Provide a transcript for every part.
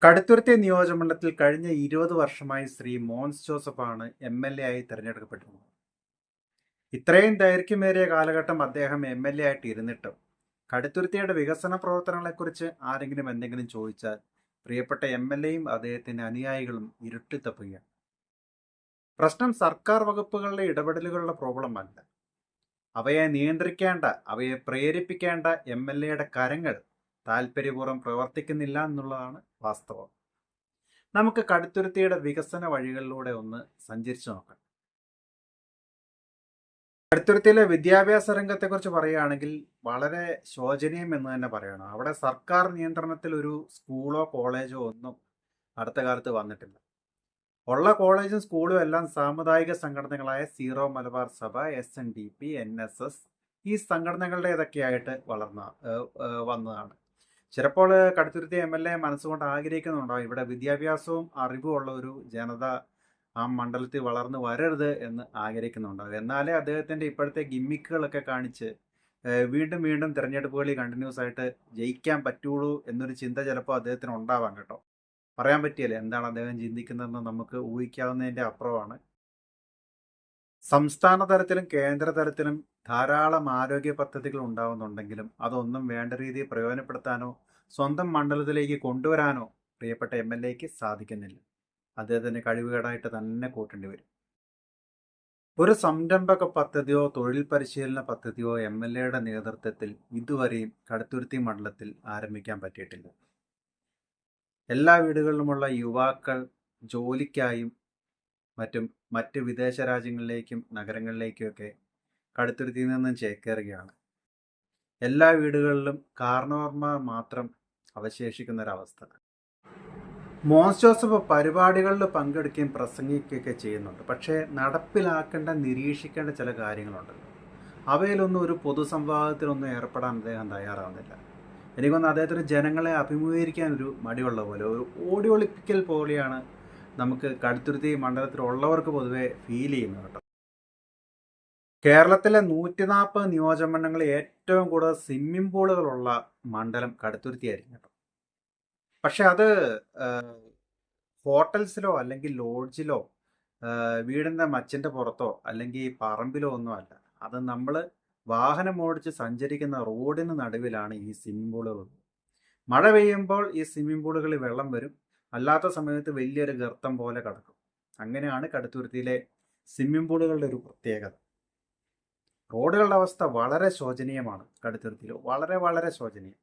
കടുത്തുരുത്തി നിയോജകമണ്ഡലത്തിൽ കഴിഞ്ഞ 20 വർഷമായി ശ്രീ മോൻസ് ജോസഫാണ് MLA ആയി തിരഞ്ഞെടുക്കപ്പെട്ടിരുന്നത്. ഇത്രയും ദൈർഘ്യമേറിയ കാലഘട്ടം അദ്ദേഹം MLA ആയിട്ട് ഇരുന്നിട്ടും കടുത്തുരുത്തിയുടെ വികസന പ്രവർത്തനങ്ങളെക്കുറിച്ച് ആരെങ്കിലും എന്തെങ്കിലും ചോദിച്ചാൽ പ്രിയപ്പെട്ട MLAയും അദ്ദേഹത്തിന്റെ അനുയായികളും ഇരുട്ടിത്തപ്പുകയാണ്. പ്രശ്നം സർക്കാർ വകുപ്പുകളുടെ ഇടപെടലുകളുടെ പ്രോബ്ലം അല്ല. അവയെ നിയന്ത്രിക്കേണ്ട, അവയെ പ്രേരിപ്പിക്കേണ്ട MLAയുടെ കരങ്ങൾ താല്പര്യപൂർവ്വം പ്രവർത്തിക്കുന്നില്ല എന്നുള്ളതാണ് വാസ്തവം. നമുക്ക് കടുത്തുരുത്തിയുടെ വികസന വഴികളിലൂടെ ഒന്ന് സഞ്ചരിച്ചു നോക്കാം. കടുത്തുരുത്തിയിലെ വിദ്യാഭ്യാസ രംഗത്തെക്കുറിച്ച് പറയുകയാണെങ്കിൽ വളരെ ശോചനീയം എന്ന് തന്നെ പറയണം. അവിടെ സർക്കാർ നിയന്ത്രണത്തിൽ ഒരു സ്കൂളോ കോളേജോ ഒന്നും അടുത്ത കാലത്ത് വന്നിട്ടില്ല. ഉള്ള കോളേജും സ്കൂളും എല്ലാം സാമുദായിക സംഘടനകളായ സീറോ മലബാർ സഭ, SNDP, NSS ഈ സംഘടനകളുടേതൊക്കെയായിട്ട് വന്നതാണ്. ചിലപ്പോൾ കടുത്തുരുത്തി MLA മനസ്സുകൊണ്ട് ആഗ്രഹിക്കുന്നുണ്ടാവും ഇവിടെ വിദ്യാഭ്യാസവും അറിവും ഉള്ള ഒരു ജനത ആ മണ്ഡലത്തിൽ വളർന്നു വരരുത് എന്ന് ആഗ്രഹിക്കുന്നുണ്ടാവും. എന്നാലേ അദ്ദേഹത്തിൻ്റെ ഇപ്പോഴത്തെ ഗിമ്മിക്കുകളൊക്കെ കാണിച്ച് വീണ്ടും വീണ്ടും തിരഞ്ഞെടുപ്പുകളിൽ കണ്ടിന്യൂസ് ആയിട്ട് ജയിക്കാൻ പറ്റുള്ളൂ എന്നൊരു ചിന്ത ചിലപ്പോൾ അദ്ദേഹത്തിന് ഉണ്ടാവാം കേട്ടോ. പറയാൻ പറ്റിയല്ലേ എന്താണ് അദ്ദേഹം ചിന്തിക്കുന്നതെന്ന് നമുക്ക് ഊഹിക്കാവുന്നതിൻ്റെ അപ്പുറമാണ്. സംസ്ഥാന തലത്തിലും കേന്ദ്ര തലത്തിലും ധാരാളം ആരോഗ്യ പദ്ധതികൾ ഉണ്ടാവുന്നുണ്ടെങ്കിലും അതൊന്നും വേണ്ട രീതിയിൽ പ്രയോജനപ്പെടുത്താനോ സ്വന്തം മണ്ഡലത്തിലേക്ക് കൊണ്ടുവരാനോ പ്രിയപ്പെട്ട MLAക്ക് സാധിക്കുന്നില്ല. അദ്ദേഹത്തിന് കഴിവുകേടായിട്ട് തന്നെ കൂട്ടേണ്ടി വരും. ഒരു സംരംഭക പദ്ധതിയോ തൊഴിൽ പരിശീലന പദ്ധതിയോ MLAയുടെ നേതൃത്വത്തിൽ ഇതുവരെയും കടുത്തുരുത്തി മണ്ഡലത്തിൽ ആരംഭിക്കാൻ പറ്റിയിട്ടില്ല. എല്ലാ വീടുകളിലുമുള്ള യുവാക്കൾ ജോലിക്കായും മറ്റ് വിദേശ രാജ്യങ്ങളിലേക്കും നഗരങ്ങളിലേക്കുമൊക്കെ കടുത്തുരുത്തിയിൽ നിന്നും ചേക്കേറുകയാണ്. എല്ലാ വീടുകളിലും കാരണവർമാർ മാത്രം അവശേഷിക്കുന്നൊരവസ്ഥ. മോൻസ് ജോസഫ് പരിപാടികളിൽ പങ്കെടുക്കുകയും പ്രസംഗിക്കുകയൊക്കെ ചെയ്യുന്നുണ്ട്. പക്ഷേ നടപ്പിലാക്കേണ്ട, നിരീക്ഷിക്കേണ്ട ചില കാര്യങ്ങളുണ്ടല്ലോ, അവയിലൊന്നും ഒരു പൊതുസംവാദത്തിലൊന്നും ഏർപ്പെടാൻ അദ്ദേഹം തയ്യാറാവുന്നില്ല. എനിക്കൊന്ന് അദ്ദേഹത്തിന് ജനങ്ങളെ അഭിമുഖീകരിക്കാൻ ഒരു മടിയുള്ള പോലെ, ഒരു ഓടി ഒളിപ്പിക്കൽ പോലെയാണ് നമുക്ക് കടുത്തുരുത്തി മണ്ഡലത്തിലുള്ളവർക്ക് പൊതുവെ ഫീൽ ചെയ്യുന്നത് കേട്ടോ. കേരളത്തിലെ 140 നിയോജകമണ്ഡലങ്ങളിൽ ഏറ്റവും കൂടുതൽ സ്വിമ്മിംഗ് പൂളുകളുള്ള മണ്ഡലം കടുത്തുരുത്തിയായിരിക്കും കേട്ടോ. പക്ഷെ അത് ഹോട്ടൽസിലോ അല്ലെങ്കിൽ ലോഡ്ജിലോ വീടിൻ്റെ മച്ചിൻ്റെ പുറത്തോ അല്ലെങ്കിൽ പറമ്പിലോ ഒന്നും അല്ല. അത് നമ്മൾ വാഹനം ഓടിച്ച് സഞ്ചരിക്കുന്ന റോഡിന് നടുവിലാണ് ഈ സ്വിമ്മിംഗ് പൂളുകൾ. മഴ പെയ്യുമ്പോൾ ഈ സ്വിമ്മിംഗ് പൂളുകളിൽ വെള്ളം വരും, അല്ലാത്ത സമയത്ത് വലിയൊരു ഗർത്തം പോലെ കിടക്കും. അങ്ങനെയാണ് കടുത്തുരുത്തിയിലെ സ്വിമ്മിംഗ് പൂളുകളുടെ ഒരു പ്രത്യേകത. റോഡുകളുടെ അവസ്ഥ വളരെ ശോചനീയമാണ്. കടുത്തുരുത്തിയിൽ വളരെ വളരെ ശോചനീയം.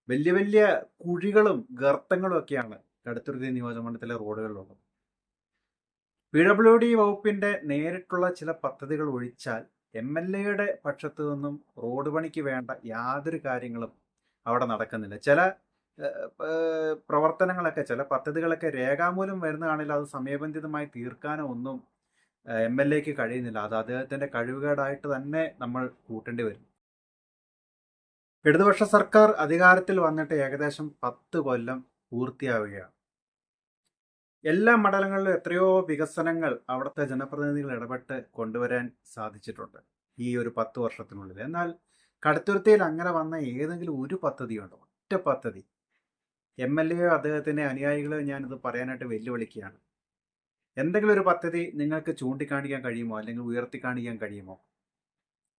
വലിയ വലിയ കുഴികളും ഗർത്തങ്ങളും ഒക്കെയാണ് കടുത്തുരുത്തി നിയോജകമണ്ഡലത്തിലെ റോഡുകളിലുള്ളത്. PWD വകുപ്പിന്റെ നേരിട്ടുള്ള ചില പദ്ധതികൾ ഒഴിച്ചാൽ MLAയുടെ പക്ഷത്തു നിന്നും റോഡ് പണിക്ക് വേണ്ട യാതൊരു കാര്യങ്ങളും അവിടെ നടക്കുന്നില്ല. ചില പ്രവർത്തനങ്ങളൊക്കെ, ചില പദ്ധതികളൊക്കെ രേഖാമൂലം വരുന്നതാണെങ്കിൽ അത് സമയബന്ധിതമായി തീർക്കാനോ ഒന്നും MLAക്ക് കഴിയുന്നില്ല. അത് അദ്ദേഹത്തിന്റെ കഴിവുകേടായിട്ട് തന്നെ നമ്മൾ കൂട്ടേണ്ടി വരും. ഇടതുപക്ഷ സർക്കാർ അധികാരത്തിൽ വന്നിട്ട് ഏകദേശം 10 കൊല്ലം പൂർത്തിയാവുകയാണ്. എല്ലാ മണ്ഡലങ്ങളിലും എത്രയോ വികസനങ്ങൾ അവിടുത്തെ ജനപ്രതിനിധികൾ ഇടപെട്ട് കൊണ്ടുവരാൻ സാധിച്ചിട്ടുണ്ട് ഈ ഒരു 10 വർഷത്തിനുള്ളിൽ. എന്നാൽ കടുത്തുരുത്തിയിൽ അങ്ങനെ വന്ന ഏതെങ്കിലും ഒരു പദ്ധതിയുണ്ടോ? ഒറ്റ പദ്ധതി. MLA അദ്ദേഹത്തിൻ്റെ അനുയായികളെ ഞാനിത് പറയാനായിട്ട് വെല്ലുവിളിക്കുകയാണ്. എന്തെങ്കിലും ഒരു പദ്ധതി നിങ്ങൾക്ക് ചൂണ്ടിക്കാണിക്കാൻ കഴിയുമോ അല്ലെങ്കിൽ ഉയർത്തി കാണിക്കാൻ കഴിയുമോ?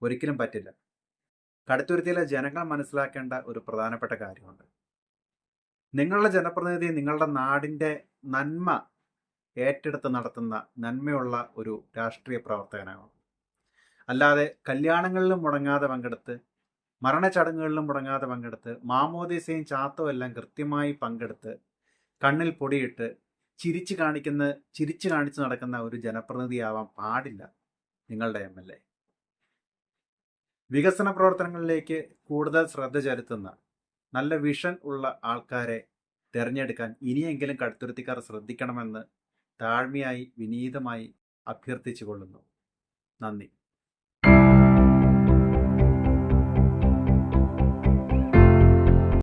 ഒരിക്കലും പറ്റില്ല. കടുത്തുരുത്തിയിലെ ജനങ്ങൾ മനസ്സിലാക്കേണ്ട ഒരു പ്രധാനപ്പെട്ട കാര്യമുണ്ട്. നിങ്ങളുടെ ജനപ്രതിനിധി നിങ്ങളുടെ നാടിൻ്റെ നന്മ ഏറ്റെടുത്ത് നടത്തുന്ന നന്മയുള്ള ഒരു രാഷ്ട്രീയ പ്രവർത്തകനാണ്. അല്ലാതെ കല്യാണങ്ങളിലും മുടങ്ങാതെ പങ്കെടുത്ത്, മരണച്ചടങ്ങുകളിലും മുടങ്ങാതെ പങ്കെടുത്ത്, മാമോദീസയും ചാത്തവും എല്ലാം കൃത്യമായി പങ്കെടുത്ത്, കണ്ണിൽ പൊടിയിട്ട് ചിരിച്ചു കാണിച്ച് നടക്കുന്ന ഒരു ജനപ്രതിനിധിയാവാൻ പാടില്ല നിങ്ങളുടെ MLA. വികസന പ്രവർത്തനങ്ങളിലേക്ക് കൂടുതൽ ശ്രദ്ധ ചെലുത്തുന്ന നല്ല വിഷൻ ഉള്ള ആൾക്കാരെ തിരഞ്ഞെടുക്കാൻ ഇനിയെങ്കിലും കടുത്തുരുത്തിക്കാർ ശ്രദ്ധിക്കണമെന്ന് താഴ്മയായി വിനീതമായി അഭ്യർത്ഥിച്ചു കൊള്ളുന്നു. നന്ദി.